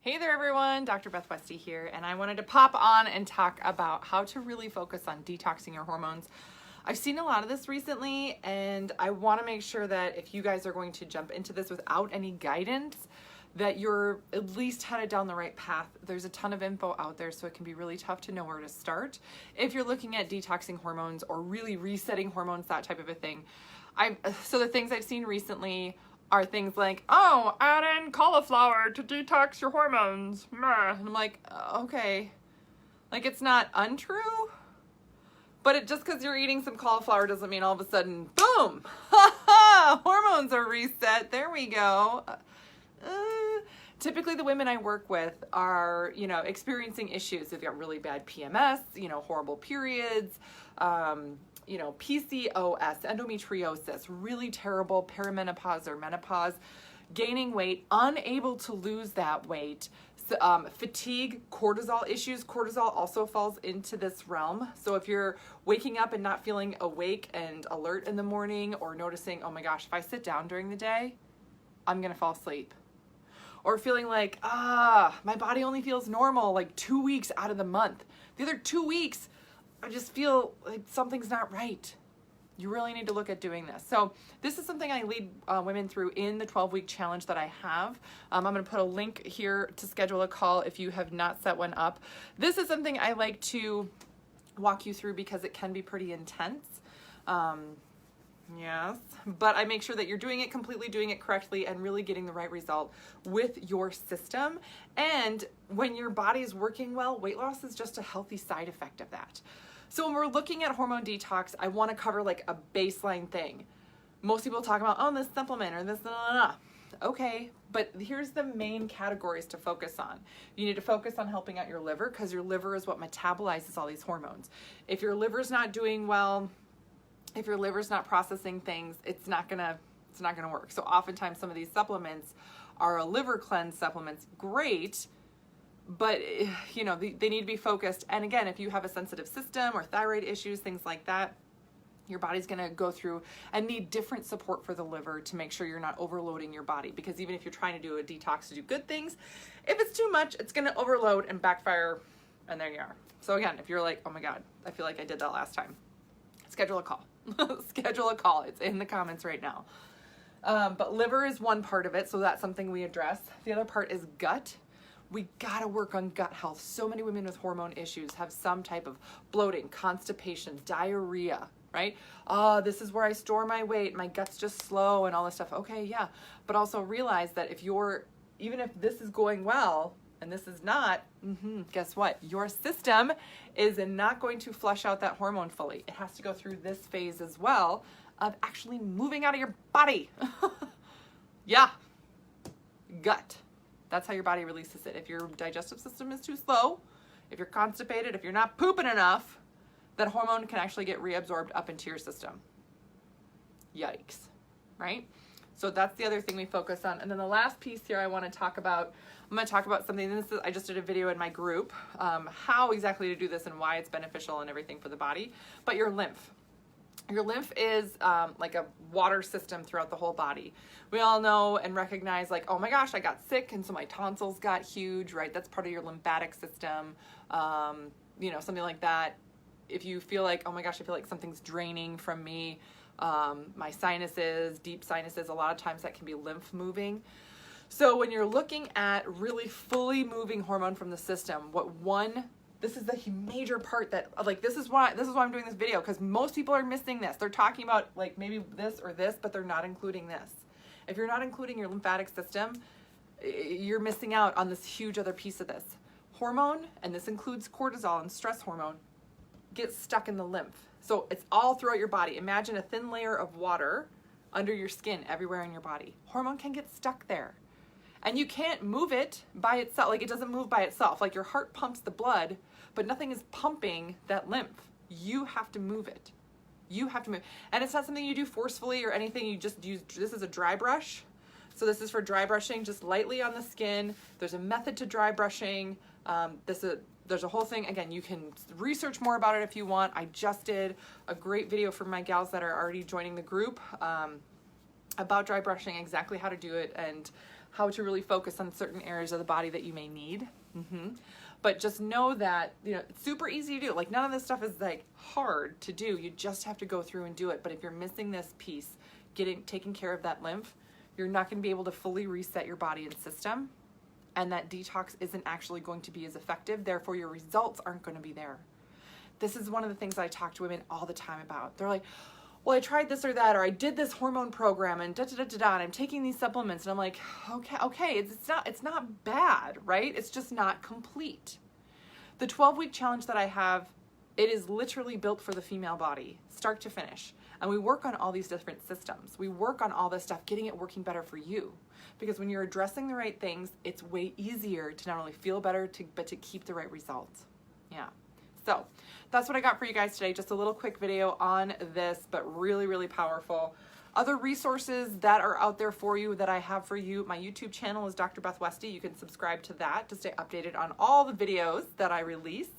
Hey there everyone, Dr. Beth Westy here, and I wanted to pop on and talk about how to really focus on detoxing your hormones. I've seen a lot of this recently, and I want to make sure that if you guys are going to jump into this without any guidance, that you're at least headed down the right path. There's a ton of info out there, so it can be really tough to know where to start. If you're looking at detoxing hormones or really resetting hormones, that type of a thing. So the things I've seen recently are things like, oh, add in cauliflower to detox your hormones. And I'm like, okay. Like, it's not untrue, but just because you're eating some cauliflower doesn't mean all of a sudden, boom, hormones are reset. There we go. Typically the women I work with are, experiencing issues. They've got really bad PMS, horrible periods, PCOS, endometriosis, really terrible perimenopause or menopause, gaining weight, unable to lose that weight, fatigue, cortisol issues. Cortisol also falls into this realm. So if you're waking up and not feeling awake and alert in the morning, or noticing, oh my gosh, if I sit down during the day, I'm going to fall asleep. Or feeling like, my body only feels normal like 2 weeks out of the month. The other 2 weeks, I just feel like something's not right. You really need to look at doing this. So this is something I lead women through in the 12-week challenge that I have. I'm going to put a link here to schedule a call if you have not set one up. This is something I like to walk you through because it can be pretty intense. Yes, but I make sure that you're doing it completely, doing it correctly, and really getting the right result with your system. And when your body is working well, weight loss is just a healthy side effect of that. So when we're looking at hormone detox, I want to cover like a baseline thing. Most people talk about, oh, this supplement or this, Okay, but here's the main categories to focus on. You need to focus on helping out your liver, because your liver is what metabolizes all these hormones. If your liver's not doing well, if your liver's not processing things, it's not gonna work. So oftentimes some of these supplements are a liver cleanse supplements, great, but they need to be focused. And again, if you have a sensitive system or thyroid issues, things like that, your body's gonna go through and need different support for the liver to make sure you're not overloading your body. Because even if you're trying to do a detox to do good things, if it's too much, it's gonna overload and backfire, and there you are. So again, if you're like, oh my God, I feel like I did that last time, schedule a call. Schedule a call. It's in the comments right now. But liver is one part of it, so that's something we address. The other part is gut. We gotta work on gut health. So many women with hormone issues have some type of bloating, constipation, diarrhea, right? This is where I store my weight. My gut's just slow and all this stuff. Okay, yeah. But also realize that even if this is going well, and this is not, guess what? Your system is not going to flush out that hormone fully. It has to go through this phase as well of actually moving out of your body. Yeah, gut. That's how your body releases it. If your digestive system is too slow, if you're constipated, if you're not pooping enough, that hormone can actually get reabsorbed up into your system. Yikes, right? So that's the other thing we focus on. And then the last piece here I'm going to talk about something. I just did a video in my group, how exactly to do this and why it's beneficial and everything for the body. But your lymph. Your lymph is like a water system throughout the whole body. We all know and recognize, like, oh my gosh, I got sick and so my tonsils got huge, right? That's part of your lymphatic system, something like that. If you feel like, oh my gosh, I feel like something's draining from me, my sinuses, deep sinuses, a lot of times that can be lymph moving. So when you're looking at really fully moving hormone from the system, this is the major part that, like, this is why I'm doing this video, because most people are missing this. They're talking about like maybe this or this, but they're not including this. If you're not including your lymphatic system, you're missing out on this huge other piece of this. Hormone, and this includes cortisol and stress hormone, gets stuck in the lymph. So it's all throughout your body. Imagine a thin layer of water under your skin everywhere in your body. Hormone can get stuck there. And you can't move it by itself. Like, it doesn't move by itself. Like, your heart pumps the blood, but nothing is pumping that lymph. You have to move it. You have to move. And it's not something you do forcefully or anything. You just use, this is a dry brush. So this is for dry brushing, just lightly on the skin. There's a method to dry brushing. There's a whole thing. Again, you can research more about it if you want. I just did a great video for my gals that are already joining the group about dry brushing, exactly how to do it, and how to really focus on certain areas of the body that you may need. But just know that, you know, it's super easy to do. Like, none of this stuff is like hard to do. You just have to go through and do it. But if you're missing this piece, taking care of that lymph, you're not going to be able to fully reset your body and system. And that detox isn't actually going to be as effective. Therefore, your results aren't going to be there. This is one of the things I talk to women all the time about. They're like, well, I tried this or that, or I did this hormone program and and I'm taking these supplements. And I'm like, okay, it's not bad, right? It's just not complete. The 12-week challenge that I have, it is literally built for the female body, start to finish. And we work on all these different systems. We work on all this stuff, getting it working better for you. Because when you're addressing the right things, it's way easier to not only feel better, but to keep the right results. Yeah. So that's what I got for you guys today. Just a little quick video on this, but really, really powerful. Other resources that are out there for you that I have for you, my YouTube channel is Dr. Beth Westy. You can subscribe to that to stay updated on all the videos that I release.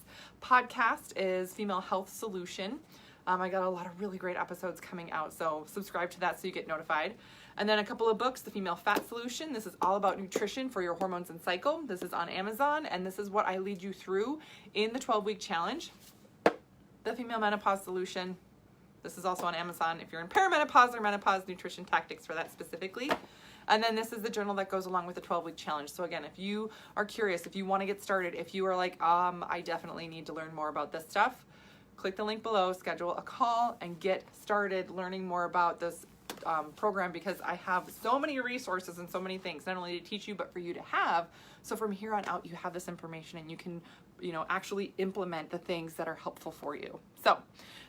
Podcast is Female Health Solution. I got a lot of really great episodes coming out, so subscribe to that so you get notified. And then a couple of books, The Female Fat Solution. This is all about nutrition for your hormones and cycle. This is on Amazon, and this is what I lead you through in the 12-week challenge. The Female Menopause Solution. This is also on Amazon if you're in perimenopause or menopause, nutrition tactics for that specifically. And then this is the journal that goes along with the 12-week challenge. So again, if you are curious, if you want to get started, if you are like, I definitely need to learn more about this stuff, click the link below, schedule a call, and get started learning more about this program, because I have so many resources and so many things, not only to teach you, but for you to have. So from here on out, you have this information and you can, you know, actually implement the things that are helpful for you. So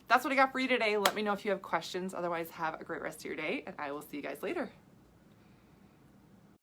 that's what I got for you today. Let me know if you have questions. Otherwise, have a great rest of your day, and I will see you guys later.